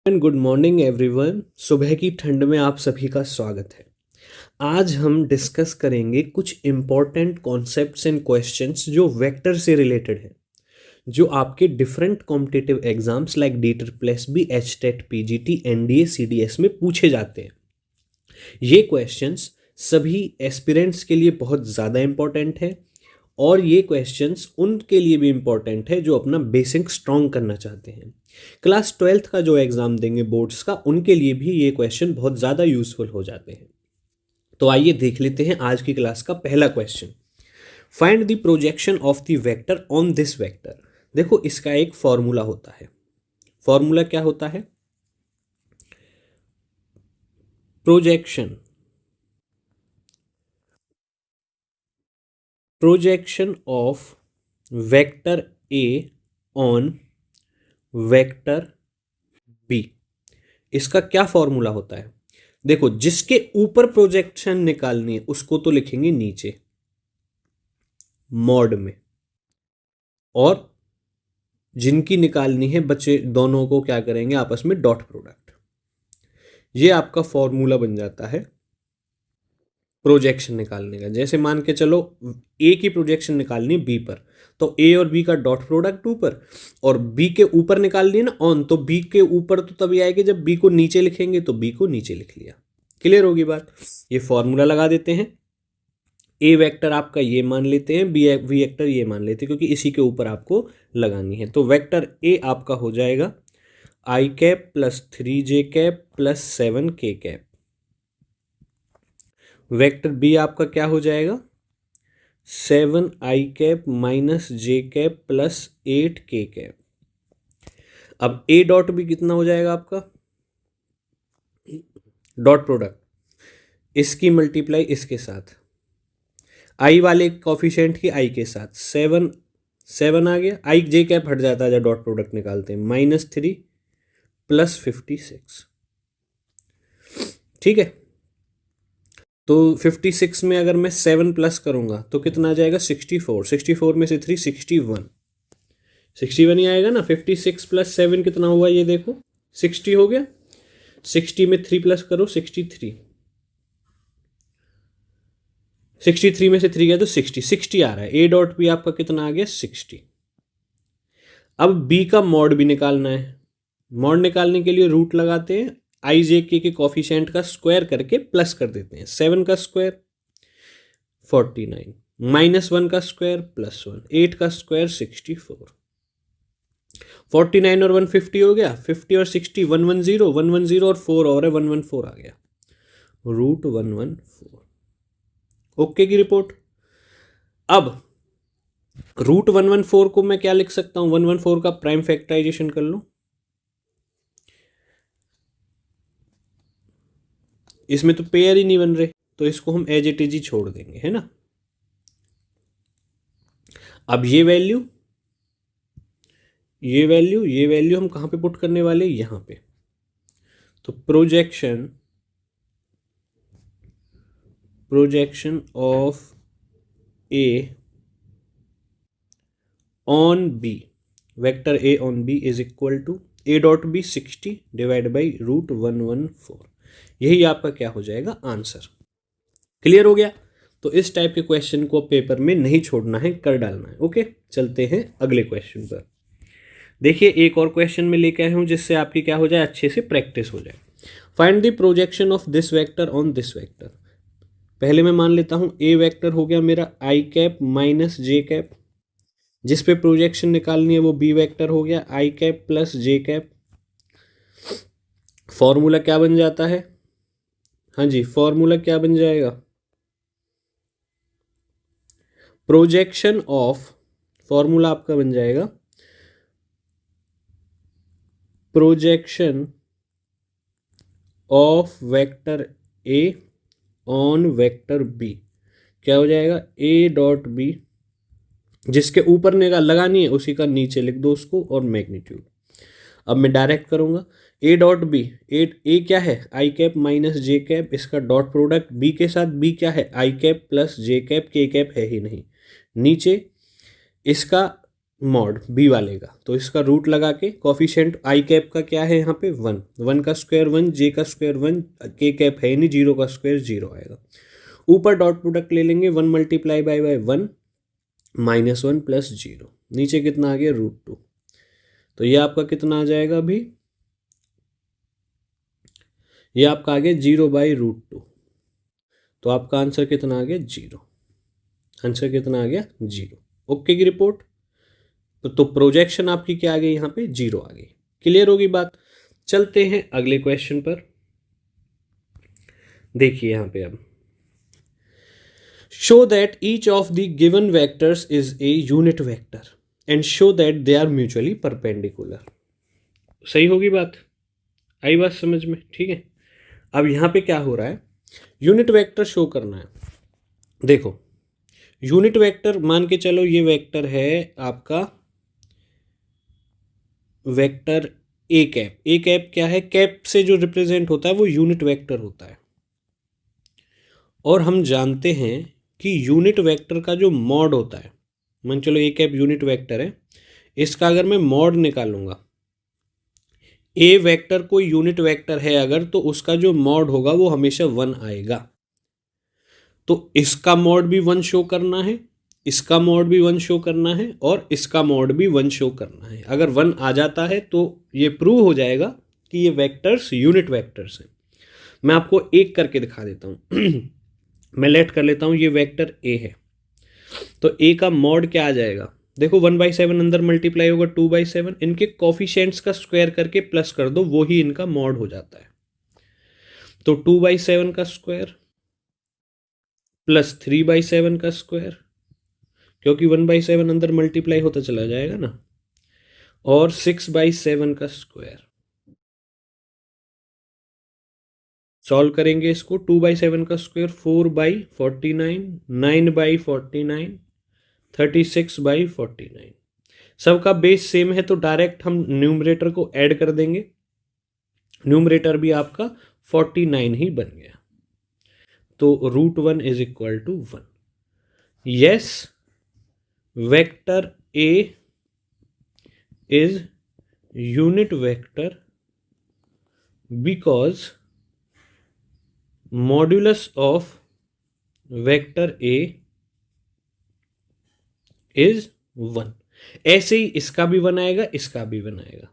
And good morning everyone. सुबह की ठंड में आप सभी का स्वागत है। आज हम डिस्कस करेंगे कुछ इम्पॉर्टेंट कॉन्सेप्ट्स एंड क्वेश्चंस जो वेक्टर से रिलेटेड हैं, जो आपके different competitive exams like DTRPL, HTET, PGT, NDA, CDS में पूछे जाते हैं। ये क्वेश्चंस सभी एस्पिरेंट्स के लिए बहुत ज़्यादा इम्पॉर्टेंट है और ये क्वेश्चंस उनके लिए भी इम्पॉर्टेंट है जो अपना बेसिक स्ट्रॉन्ग करना चाहते हैं। क्लास 12th का जो एग्ज़ाम देंगे बोर्ड्स का, उनके लिए भी ये क्वेश्चन बहुत ज़्यादा यूजफुल हो जाते हैं। तो आइए देख लेते हैं आज की क्लास का पहला question. Find the projection of the vector on this vector. देखो, इसका एक फॉर्मूला होता है। फॉर्मूला क्या होता है? Projection of vector a on vector b. इसका क्या फॉर्मूला होता है? देखो, जिसके ऊपर प्रोजेक्शन निकालनी है उसको तो लिखेंगे नीचे मॉड में, और जिनकी निकालनी है बच्चे दोनों को क्या करेंगे, आपस में डॉट प्रोडक्ट। ये आपका फॉर्मूला बन जाता है प्रोजेक्शन निकालने का। जैसे मान के चलो ए की प्रोजेक्शन निकालनी है बी पर, तो ए और बी का डॉट प्रोडक्ट ऊपर, और बी के ऊपर निकालनी है ना ऑन, तो बी के ऊपर तो तभी आएगी जब बी को नीचे लिखेंगे, तो बी को नीचे लिख लिया। क्लियर होगी बात? ये फॉर्मूला लगा देते हैं। ए वेक्टर आपका ये मान लेते हैं, बी वेक्टर ये मान लेते हैं, क्योंकि इसी के ऊपर आपको लगानी है। तो वेक्टर ए आपका हो जाएगा i cap plus 3j cap plus 7k cap. Vector b आपका क्या हो जाएगा? 7i cap minus j cap plus 8k cap. अब ए डॉट बी कितना हो जाएगा आपका? डॉट प्रोडक्ट इसकी मल्टीप्लाई इसके साथ, आई वाले कॉफिशिएंट की आई के साथ, 7 आ गया। आई जे कैप हट जाता है जब डॉट प्रोडक्ट निकालते हैं, -3 प्लस 56। ठीक है, तो 56 में अगर मैं 7 प्लस करूंगा तो कितना आ जाएगा? 64। 64 में से 3 61 ही आएगा ना। 56 प्लस 7 कितना हुआ ये देखो, 60 हो गया। 60 में 3 प्लस करो, 63। 63 में से 3 गया तो 60 आ रहा है। ए डॉट बी आपका कितना आ गया? 60। अब बी का मॉड भी निकालना है। मॉड निकालने के लिए रूट लगाते हैं, आई जे के कॉफिशिएंट का स्क्वायर करके प्लस कर देते हैं। 7 का स्क्वायर 49, -1 का स्क्वायर प्लस 1, 8 का स्क्वायर 64। 49 और 150 हो गया, 50 और 60 110, 110 और 4 और है 114 आ गया, रूट 114। ओके की रिपोर्ट। अब रूट 114 को मैं क्या लिख सकता हूं? 114 का प्राइम फैक्टराइजेशन कर लो। इसमें तो पेयर ही नहीं बन रहे, तो इसको हम एज इट इज ही छोड़ देंगे, है ना। अब ये वैल्यू हम कहां पे पुट करने वाले? यहां पे। तो projection of a on b, vector a on b is equal to a dot b 60 divide by root 114। यही आपका क्या हो जाएगा? आंसर। क्लियर हो गया? तो इस टाइप के क्वेश्चन को पेपर में नहीं छोड़ना है, कर डालना है। ओके, चलते हैं अगले क्वेश्चन पर। देखिए, एक और क्वेश्चन में लेके आया हूं जिससे आपकी क्या हो जाए, अच्छे से प्रैक्टिस हो जाए। Find the projection of this vector on this vector. पहले मैं मान लेता हूं ए वेक्टर हो गया मेरा आई कैप माइनस जे कैप, जिस पे प्रोजेक्शन निकालनी है वो बी वेक्टर हो गया आई कैप प्लस जे कैप। फॉर्मूला क्या बन जाता है? हाँ जी, फॉर्मूला क्या बन जाएगा? प्रोजेक्शन ऑफ, फॉर्मूला आपका बन जाएगा projection of vector a on vector b. क्या हो जाएगा? ए डॉट बी, जिसके ऊपर लगानी है उसी का नीचे लिख दो उसको, और मैग्नीट्यूड। अब मैं डायरेक्ट करूंगा, ए डॉट बी, ए क्या है? आई कैप माइनस जे कैप, इसका डॉट प्रोडक्ट बी के साथ, बी क्या है? आई कैप प्लस जे कैप, के कैप है ही नहीं। नीचे इसका मॉड बी वाले का, तो इसका रूट लगा के कोफिशिएंट आई कैप का क्या है यहाँ पे 1, 1 का स्क्वायर 1, जे का स्क्वायर 1, के कैप है नहीं, 0 का स्क्वायर 0 आएगा। ऊपर डॉट प्रोडक्ट ले लेंगे, 1 मल्टीप्लाई बाय 1 -1 प्लस 0, नीचे कितना आ गया √2, तो ये आपका कितना आ जाएगा अभी, ये आपका आ गया 0/√2, तो आपका आंसर कितना आ गया 0, आंसर कितना आ गया 0। ओके की रिपोर्ट, तो प्रोजेक्शन आपकी क्या आ गई यहाँ पे 0 आ गई। क्लियर होगी बात। चलते हैं अगले क्वेश्चन पर। देखिए यहाँ पे अब, show that each of the given vectors is a unit vector and show that they are mutually perpendicular. सही होगी बात, आई बात समझ में, ठीक है। अब यहाँ पे क्या हो रहा है, यूनिट वेक्टर शो करना है। देखो यूनिट वेक्टर मान के चलो, ये वेक्टर है आपका vector A cap. A cap क्या है, कैप से जो रिप्रेजेंट होता है वो यूनिट वेक्टर होता है, और हम जानते हैं कि यूनिट वेक्टर का जो मॉड होता है, मान चलो ए कैप यूनिट वेक्टर है, इसका अगर मैं मॉड निकालूंगा, ए वेक्टर कोई यूनिट वेक्टर है अगर, तो उसका जो मॉड होगा वो हमेशा 1 आएगा। तो इसका मॉड भी 1 शो करना है, इसका मॉड भी 1 शो करना है, और इसका मॉड भी 1 शो करना है। अगर 1 आ जाता है तो ये प्रूव हो जाएगा कि ये वेक्टर्स यूनिट वेक्टर्स हैं। मैं आपको एक करके दिखा देता हूँ। मैं लेट कर लेता हूँ, ये वेक्टर ए है, तो ए का मॉड क्या आ जाएगा, देखो 1/7 अंदर मल्टीप्लाई होगा 2/7, इनके कॉफिशिएंट्स का स्क्वायर करके प्लस कर दो, वो ही इनका मॉड हो जाता है। तो 2/7 का स्क्वायर प्लस 3/7 का स्क्वायर, क्योंकि 1/7 अंदर मल्टीप्लाई होता चला जाएगा ना, और 6/7 का स्क्वायर। सॉल्व करेंगे इसको, 2/7 का स्क्वायर 4/49, 9/49, 36/49। सबका बेस सेम है तो डायरेक्ट हम न्यूमरेटर को ऐड कर देंगे, न्यूमरेटर भी आपका 49 ही बन गया, तो √1 is equal to 1। Yes, vector a is unit vector because modulus of vector A is 1। ऐसे ही इसका भी 1 आएगा, इसका भी 1 आएगा।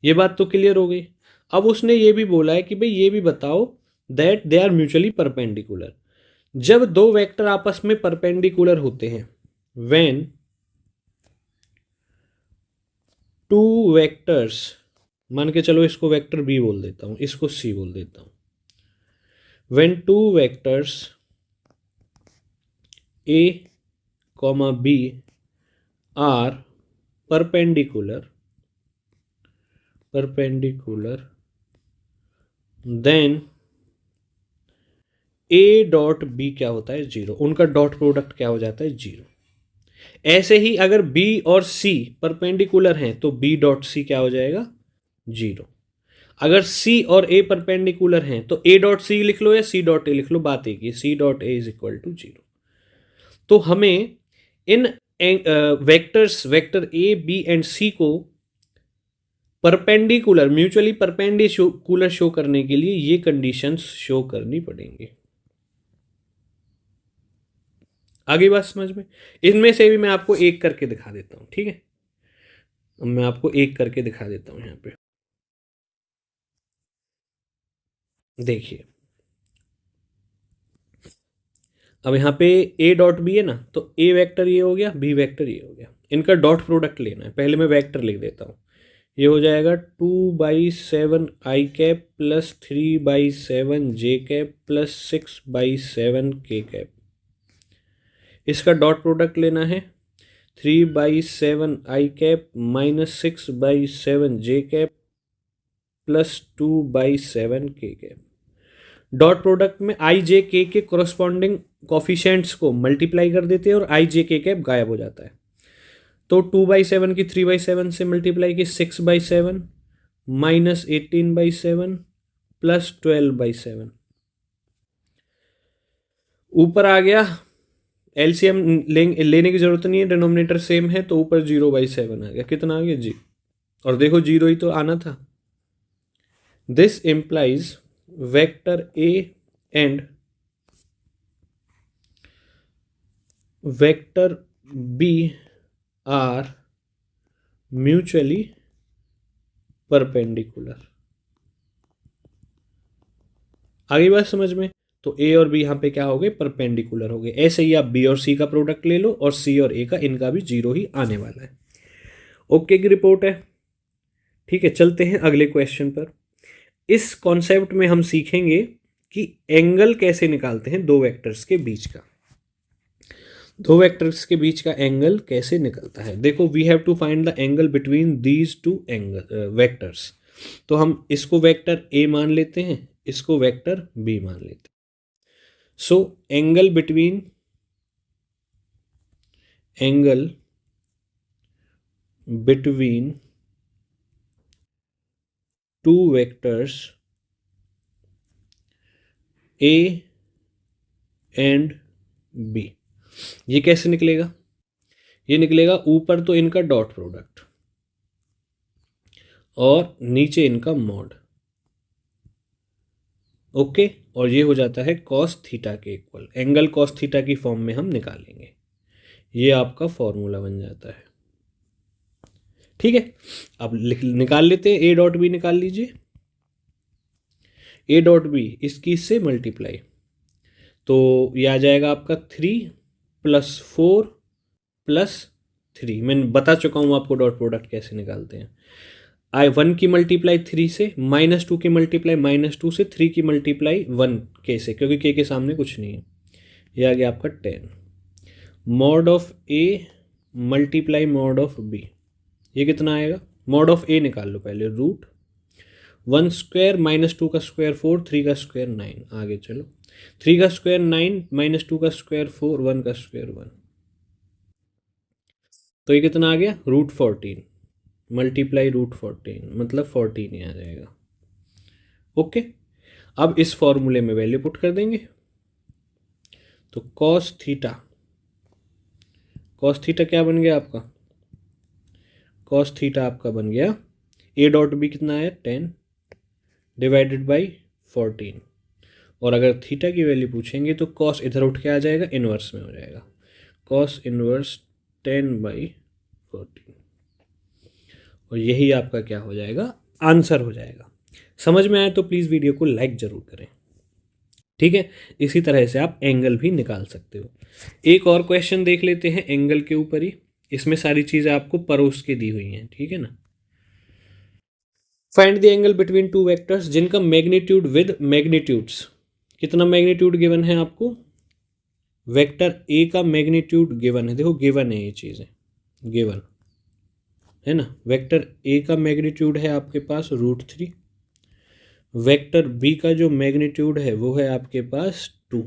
ये बात तो क्लियर हो गई। अब उसने ये भी बोला है कि भाई ये भी बताओ that they are mutually perpendicular. जब दो वेक्टर आपस में परपेंडिकुलर होते हैं, व्हेन टू वेक्टर्स, मान के चलो इसको वेक्टर बी बोल देता हूं, इसको सी बोल देता हूं, when two vectors a comma b are perpendicular then a dot b क्या होता है 0, उनका डॉट प्रोडक्ट क्या हो जाता है 0। ऐसे ही अगर B और C परपेंडिकुलर हैं तो B डॉट सी क्या हो जाएगा 0। अगर C और A परपेंडिकुलर हैं तो A डॉट सी लिख लो या C डॉट ए लिख लो, बात एक ही, C dot a is equal to 0। तो हमें इन vectors vector A, B and C को परपेंडिकुलर, म्यूचुअली परपेंडिकुलर शो करने के लिए ये कंडीशंस शो करनी पड़ेंगी। आगे बात समझ में। इनमें से भी मैं आपको एक करके दिखा देता हूं, ठीक है। मैं आपको एक करके दिखा देता हूं। यहां पे देखिए, अब यहां पे ए डॉट बी है ना, तो ए वेक्टर ये हो गया, बी वेक्टर ये हो गया, इनका डॉट प्रोडक्ट लेना है। पहले मैं वेक्टर लिख देता हूं, ये हो जाएगा 2/7 आई कैप प्लस 3/7 जे कैप प्लस 6/7 के कैप। इसका डॉट प्रोडक्ट लेना है, 3/7 आई कैप माइनस 6/7 जे कैप प्लस 2/7 के कैप। डॉट प्रोडक्ट में आई जे के कोरस्पॉन्डिंग कॉफिशिएंट्स को मल्टीप्लाई कर देते हैं और आई जे के कैप गायब हो जाता है। तो 2/7 की 3/7 से मल्टीप्लाई की 6/7 माइनस 18/7 प्लस 12/7। ऊपर आ गया एलसीएम लेने की जरूरत नहीं है, डिनोमिनेटर सेम है, तो ऊपर 0/7 आ गया। कितना आ गया जी, और देखो 0 ही तो आना था। This implies vector a and vector b are mutually perpendicular. आगे बात समझ में? तो ए और बी यहाँ पे क्या हो गए, परपेंडिकुलर हो गए। ऐसे ही आप बी और सी का प्रोडक्ट ले लो, और सी और ए का, इनका भी 0 ही आने वाला है। ओके की रिपोर्ट है। ठीक है, चलते हैं अगले क्वेश्चन पर। इस कॉन्सेप्ट में हम सीखेंगे कि एंगल कैसे निकालते हैं दो वेक्टर्स के बीच का। दो वेक्टर्स के बीच का एंगल कैसे निकलता है। देखो, we have to find the angle between these two angle vectors. तो हम इसको वेक्टर ए मान लेते हैं, इसको वेक्टर बी मान लेते हैं। So angle between two vectors a and b, ये कैसे निकलेगा? ये निकलेगा ऊपर तो इनका डॉट प्रोडक्ट और नीचे इनका मॉड। ओके, और ये हो जाता है कॉस थीटा के इक्वल। एंगल कॉस थीटा की फॉर्म में हम निकालेंगे, ये आपका फॉर्मूला बन जाता है। ठीक है, अब निकाल लेते हैं। ए डॉट बी निकाल लीजिए। ए डॉट बी इसकी इससे मल्टीप्लाई, तो ये आ जाएगा आपका 3 + 4 + 3। मैं बता चुका हूँ आपको डॉट प्रोडक्ट कैसे निकालते हैं। I1 की मल्टीप्लाई 3 से, -2 की मल्टीप्लाई -2 से, 3 की मल्टीप्लाई 1 के से, क्योंकि के सामने कुछ नहीं है। ये आ गया आपका 10। Mod of a multiply mod of b, ये कितना आएगा? मॉड ऑफ ए निकाल लो पहले। √1² -2 का स्क्वायर 4, 3 का स्क्वायर 9। आगे चलो, 3 का स्क्वायर 9, -2 का स्क्वायर 4, 1 का स्क्वायर 1, तो ये कितना आ गया? √14 मल्टीप्लाई √14, मतलब 14 ही आ जाएगा। ओके, अब इस फॉर्मूले में वैल्यू पुट कर देंगे। तो कॉस थीटा क्या बन गया आपका? कॉस थीटा आपका बन गया, ए डॉट बी कितना है? 10 डिवाइडेड बाई 14। और अगर थीटा की वैल्यू पूछेंगे तो कॉस इधर उठ के आ जाएगा, इनवर्स में हो जाएगा। कॉस इनवर्स 10/14, और यही आपका क्या हो जाएगा? आंसर हो जाएगा। समझ में आए तो प्लीज़ वीडियो को लाइक ज़रूर करें। ठीक है, इसी तरह से आप एंगल भी निकाल सकते हो। एक और क्वेश्चन देख लेते हैं एंगल के ऊपर ही। इसमें सारी चीज़ें आपको परोस के दी हुई हैं, ठीक है ना। Find the angle between two vectors जिनका मैग्नीट्यूड विद मैग्नीट्यूड्स। कितना मैग्नीट्यूड गिवन है आपको? वेक्टर ए का मैग्नीट्यूड गिवन है। देखो गिवन है, ये चीज़ें गिवन है ना। वेक्टर ए का मैग्नीट्यूड है आपके पास √3। वेक्टर बी का जो मैग्नीट्यूड है वो है आपके पास 2,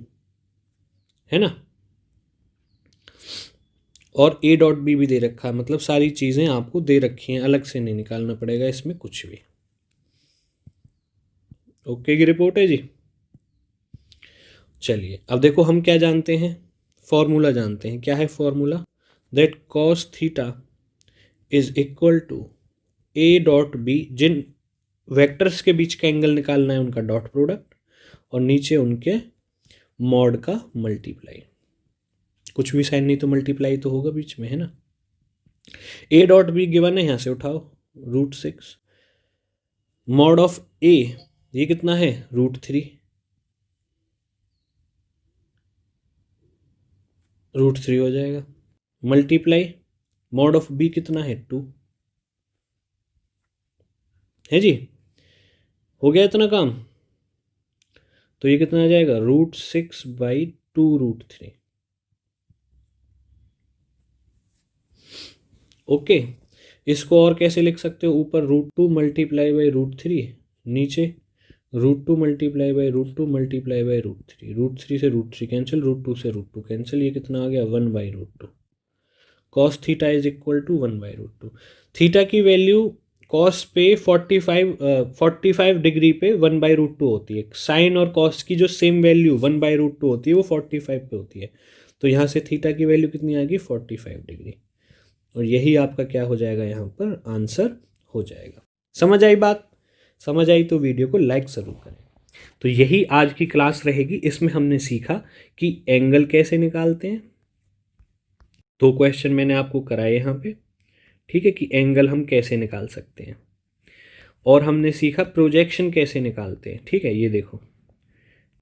है ना। और ए डॉट बी भी दे रखा है, मतलब सारी चीज़ें आपको दे रखी हैं, अलग से नहीं निकालना पड़ेगा इसमें कुछ भी। ओके की रिपोर्ट है जी। चलिए अब देखो हम क्या जानते हैं, फॉर्मूला जानते हैं। क्या है formula? That cos theta is equal to a dot b. जिन वेक्टर्स के बीच का एंगल निकालना है उनका डॉट प्रोडक्ट, और नीचे उनके मॉड का मल्टीप्लाई। कुछ भी साइन नहीं तो मल्टीप्लाई तो होगा बीच में, है ना। ए डॉट बी गिवन है, यहाँ से उठाओ √6। मॉड ऑफ ए ये कितना है? √3। √3 हो जाएगा। मल्टीप्लाई मॉड ऑफ बी कितना है? 2 है जी। हो गया इतना काम, तो ये कितना आ जाएगा? √6/2√3। ओके, इसको और कैसे लिख सकते हो? ऊपर √2 मल्टीप्लाई बाई √3, नीचे √2 मल्टीप्लाई बाई √2 मल्टीप्लाई बाई √3। √3 से √3 कैंसिल, √2 से √2 कैंसिल। ये कितना आ गया? 1/√2। Cos theta is equal to 1/√2। Theta की वैल्यू कॉस पे 45 डिग्री पे 1/√2 होती है। साइन और कॉस की जो सेम वैल्यू 1/√2 होती है वो 45 पे होती है। तो यहाँ से थीटा की वैल्यू कितनी आएगी 45 डिग्री, और यही आपका क्या हो जाएगा यहाँ पर आंसर हो जाएगा। समझ आई बात? समझ आई तो वीडियो को लाइक ज़रूर करें। तो यही आज की क्लास रहेगी। इसमें हमने सीखा कि एंगल कैसे निकालते हैं, 2 क्वेश्चन मैंने आपको कराए यहाँ पे, ठीक है, कि एंगल हम कैसे निकाल सकते हैं, और हमने सीखा प्रोजेक्शन कैसे निकालते हैं। ठीक है, ये देखो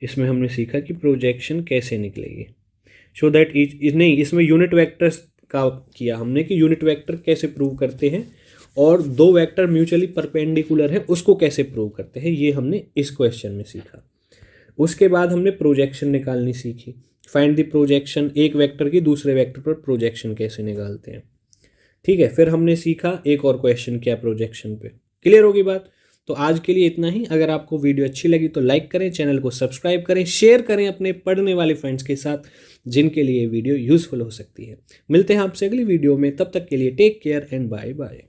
इसमें हमने सीखा कि प्रोजेक्शन कैसे निकलेगी, सो दैट नहीं, इसमें यूनिट वेक्टर्स का किया हमने कि यूनिट वेक्टर कैसे प्रूव करते हैं, और 2 वेक्टर म्यूचुअली परपेंडिकुलर है उसको कैसे प्रूव करते हैं, ये हमने इस क्वेश्चन में सीखा। उसके बाद हमने प्रोजेक्शन निकालनी सीखी, फाइंड द प्रोजेक्शन, एक वेक्टर की दूसरे वेक्टर पर प्रोजेक्शन कैसे निकालते हैं। ठीक है, फिर हमने सीखा एक और क्वेश्चन किया प्रोजेक्शन पे। क्लियर होगी बात? तो आज के लिए इतना ही। अगर आपको वीडियो अच्छी लगी तो लाइक करें, चैनल को सब्सक्राइब करें, शेयर करें अपने पढ़ने वाले फ्रेंड्स के साथ जिनके लिए वीडियो यूजफुल हो सकती है। मिलते हैं आपसे अगली वीडियो में, तब तक के लिए take care and bye bye.